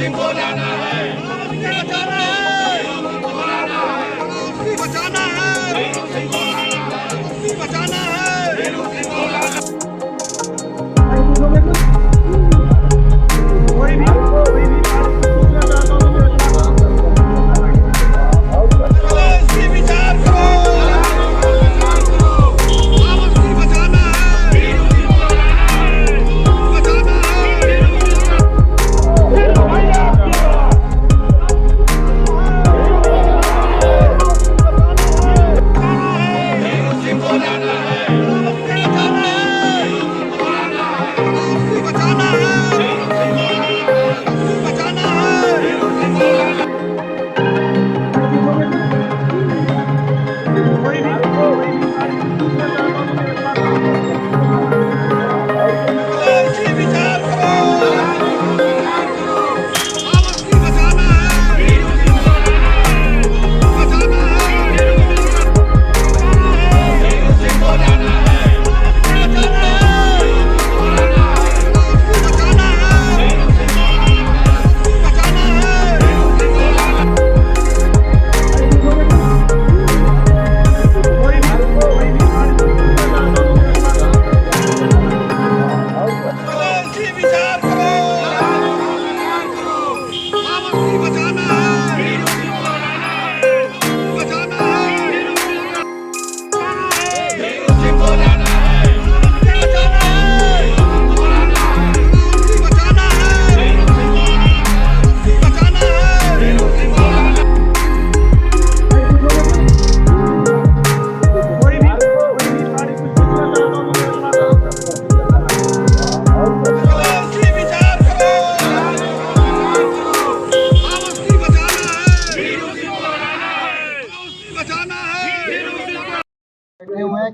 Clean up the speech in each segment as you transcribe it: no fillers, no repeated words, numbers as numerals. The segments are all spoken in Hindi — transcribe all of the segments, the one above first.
बचाना है, बचाना है, बचाना है, बचाना है।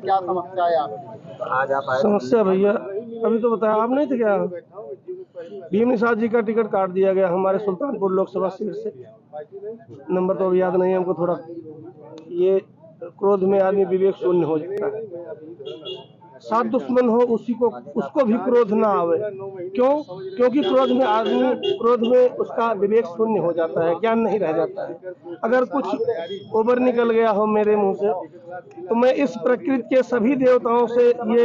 क्या समस्या है आपकी? आज आप आए? समस्या भैया अभी तो बताया आप नहीं थे क्या? भीम निषाद जी का टिकट काट दिया गया हमारे सुल्तानपुर लोकसभा सीट से। नंबर तो अभी याद नहीं हमको। थोड़ा ये क्रोध में आदमी विवेक शून्य हो जाता है। साथ दुश्मन हो उसको भी क्रोध ना आवे। क्यों? क्योंकि क्रोध में उसका विवेक शून्य हो जाता है, ज्ञान नहीं रह जाता है। अगर कुछ ओवर निकल गया हो मेरे मुंह से तो मैं इस प्रकृति के सभी देवताओं से ये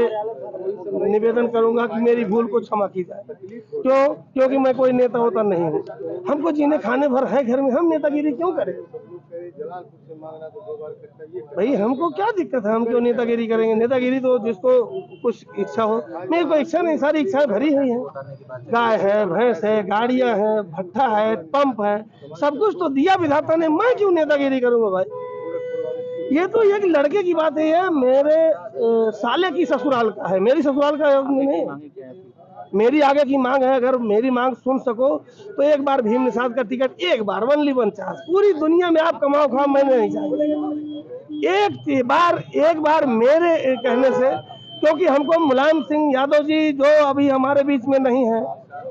निवेदन करूंगा कि मेरी भूल को क्षमा की जाए। क्यों? क्योंकि मैं कोई नेता होता नहीं हूँ। हमको जीने खाने भर है घर में, हम नेतागिरी क्यों करें? भाई हमको क्या दिक्कत है? हम क्यों नेतागिरी करेंगे? नेतागिरी तो जिसको कुछ इच्छा हो। मेरी कोई इच्छा नहीं, सारी इच्छाएं भरी हुई हैं। गाय है, भैंस है, गाड़ियां हैं, भट्ठा है, पंप है, सब कुछ तो दिया विधाता ने। मैं क्यों नेतागिरी करूंगा भाई? ये तो एक लड़के की बात है। मेरे साले की ससुराल का है, मेरी ससुराल का नहीं। मेरी आगे की मांग है, अगर मेरी मांग सुन सको तो एक बार भीम निषाद का टिकट, एक बार ओनली 1 चांस। पूरी दुनिया में आप कमाओ खाओ, मैंने नहीं चाहिए। एक बार मेरे कहने से, क्योंकि हमको मुलायम सिंह यादव जी जो अभी हमारे बीच में नहीं है,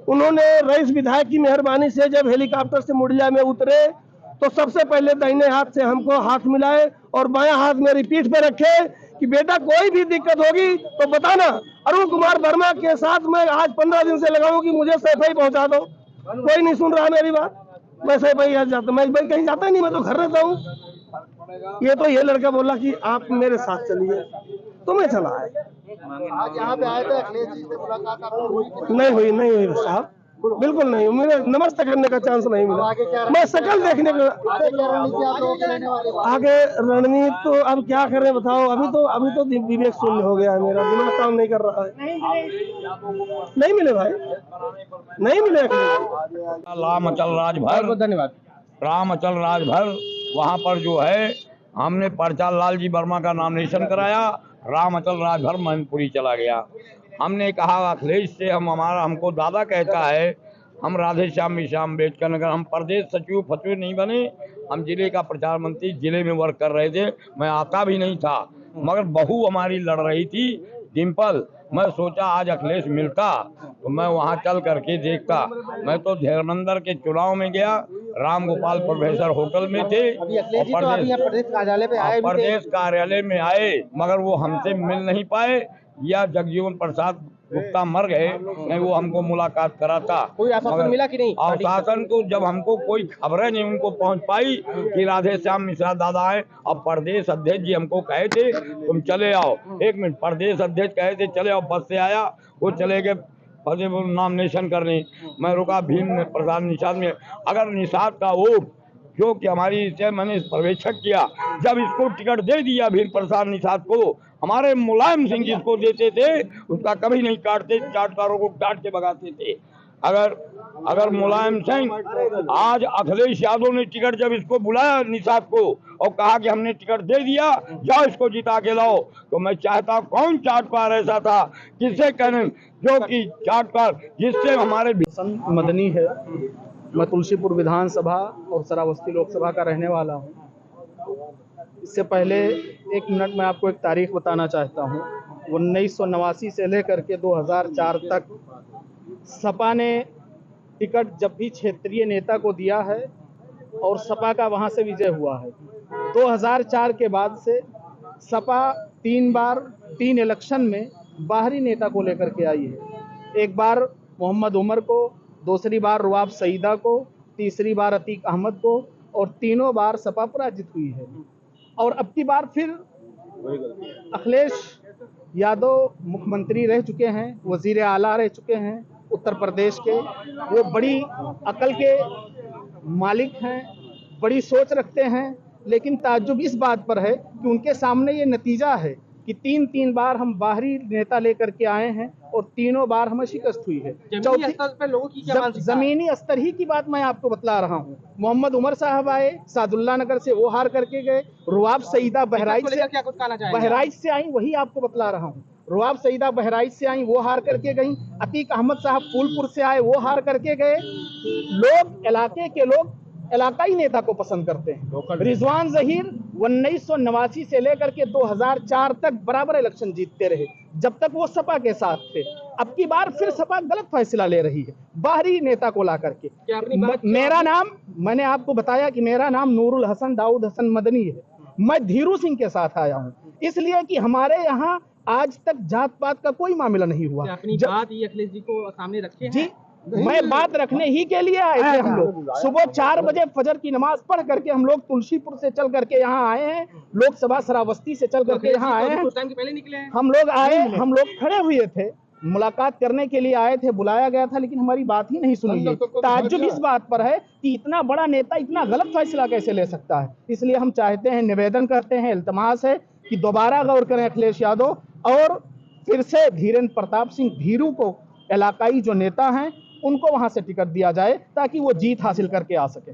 उन्होंने रईस विधायक की मेहरबानी से जब हेलीकॉप्टर से मुड़िया में उतरे तो सबसे पहले दाहिने हाथ से हमको हाथ मिलाए और बायां हाथ मेरी पीठ पे रखे कि बेटा कोई भी दिक्कत होगी तो बताना। अरुण कुमार वर्मा के साथ मैं आज 15 दिन से लगाऊं कि मुझे सैफई पहुंचा दो। कोई नहीं सुन रहा मेरी बात। मैं सैफई आज जाता, मैं कहीं जाता ही नहीं, मैं तो घर रहता हूँ। ये लड़का बोला कि आप मेरे साथ चलिए तो मैं चला आया। आज यहाँ पे आए थे, अखिलेश जी से मुलाकात नहीं हुई साहब, बिल्कुल नहीं। मुझे नमस्ते करने का चांस नहीं मिला। मैं शकल देखने का आगे रणनीति तो अब क्या करें बताओ। अभी तो विवेक शून्य हो गया है, मेरा दिमाग काम नहीं कर रहा है। नहीं मिले भाई, नहीं मिले। राम अचल राजभर, धन्यवाद। राम अचल राजभर वहाँ पर जो है हमने परचाल लाल जी वर्मा का नॉमिनेशन कराया। राम अचल राजभर मैनपुरी चला गया। हमने कहा अखिलेश से हमको दादा कहता है, हम राधे श्याम मिश्रा अम्बेडकर नगर, हम प्रदेश सचिव फचिव नहीं बने, हम जिले का प्रचार मंत्री जिले में वर्क कर रहे थे। मैं आता भी नहीं था, मगर बहू हमारी लड़ रही थी डिम्पल। मैं सोचा आज अखिलेश मिलता तो मैं वहां चल करके देखता। मैं तो धर्मेंद्र के चुनाव में गया, राम गोपाल प्रोफेसर होटल में थे और प्रदेश कार्यालय में आए, मगर वो हमसे मिल नहीं पाए। या जगजीवन प्रसाद गुप्ता मर गए, नहीं वो हमको मुलाकात कराता। कोई आश्वासन मिला कि नहीं? आश्वासन तो जब हमको कोई खबरें नहीं उनको पहुंच पाई कि राधे श्याम मिश्रा दादा आए। अब प्रदेश अध्यक्ष जी हमको कहे थे तुम चले आओ, 1 मिनट, प्रदेश अध्यक्ष कहे थे चले आओ, बस से आया, वो चले गए फतेहपुर नॉमिनेशन करने। मैं रुका भीम प्रसाद निषाद में। अगर निषाद का वोट जो कि हमारी से मैंने पर्यवेक्षक किया, जब इसको टिकट दे दिया भीम प्रसाद निषाद को, हमारे मुलायम सिंह जिसको देते थे उसका कभी नहीं काटते, चाटकारों को काट के भगाते थे। अगर मुलायम सिंह, आज अखिलेश यादव ने टिकट जब इसको बुलाया निषाद को और कहा कि हमने टिकट दे दिया, जाओ इसको जिता के लाओ, तो मैं चाहता कौन चाटकार ऐसा था किसे कहने जो कि चाटकार जिससे हमारे मदनी है। मैं तुलसीपुर विधानसभा और श्रावस्ती लोकसभा का रहने वाला हूँ। इससे पहले 1 मिनट में आपको एक तारीख बताना चाहता हूँ। 1989 से लेकर के 2004 तक सपा ने टिकट जब भी क्षेत्रीय नेता को दिया है और सपा का वहाँ से विजय हुआ है। 2004 के बाद से सपा 3 बार 3 इलेक्शन में बाहरी नेता को लेकर के आई है। एक बार मोहम्मद उमर को, दूसरी बार रुआब सईदा को, तीसरी बार अतीक अहमद को, और तीनों बार सपा पराजित हुई है। और अब की बार फिर अखिलेश यादव मुख्यमंत्री रह चुके हैं, वजीर आला रह चुके हैं उत्तर प्रदेश के। वो बड़ी अकल के मालिक हैं, बड़ी सोच रखते हैं, लेकिन ताज्जुब इस बात पर है कि उनके सामने ये नतीजा है कि 3 बार हम बाहरी नेता लेकर के आए हैं और तीनों बार हमें शिकस्त हुई है। जमीनी स्तर पे लोगों की क्या मानसिकता है? जमीनी स्तर ही की बात मैं आपको बतला रहा हूँ। मोहम्मद उमर साहब आए, सादुल्ला नगर से वो हार करके गए। रुआब सईदा बहराइच से, क्या कुछ कहना चाहेंगे? बहराइच से आई, वही आपको बतला रहा हूँ। रुआब सईदा बहराइच से आई, वो हार करके गई। अतीक अहमद साहब फूलपुर से आए, वो हार करके गए। लोग, इलाके के लोग इलाकाई नेता को पसंद करते हैं। रिजवान जहीर 1989 से लेकर के 2004 तक बराबर इलेक्शन जीतते रहे, जब तक वो सपा के साथ थे। अब की बार फिर सपा गलत फैसला ले रही है बाहरी नेता को ला करके। मेरा नाम, मैंने आपको बताया कि मेरा नाम नूरुल हसन दाऊद हसन मदनी है। मैं धीरू सिंह के साथ आया हूँ, इसलिए कि हमारे यहाँ आज तक जात पात का कोई मामला नहीं हुआ। अपनी बात ये अखिलेश जी को सामने रखे जी, मैं बात रखने ही के लिए आए थे। हम लोग सुबह 4 बजे फजर की नमाज पढ़ करके हम लोग तुलसीपुर से चल करके यहाँ आए हैं, लोकसभा श्रावस्ती से चल करके यहाँ आए हैं। कुछ टाइम के पहले निकले हैं। हम लोग आए, हम लोग खड़े हुए थे, मुलाकात करने के लिए आए थे, बुलाया गया था, लेकिन हमारी बात ही नहीं सुनी गई। ताज्जुब इस बात पर है कि इतना बड़ा नेता इतना गलत फैसला कैसे ले सकता है। इसलिए हम चाहते हैं, निवेदन करते हैं, इल्तमास है कि दोबारा गौर करें अखिलेश यादव और फिर से धीरेन्द्र प्रताप सिंह धीरू को, इलाकाई जो नेता हैं उनको वहां से टिकट दिया जाए ताकि वो जीत हासिल करके आ सके।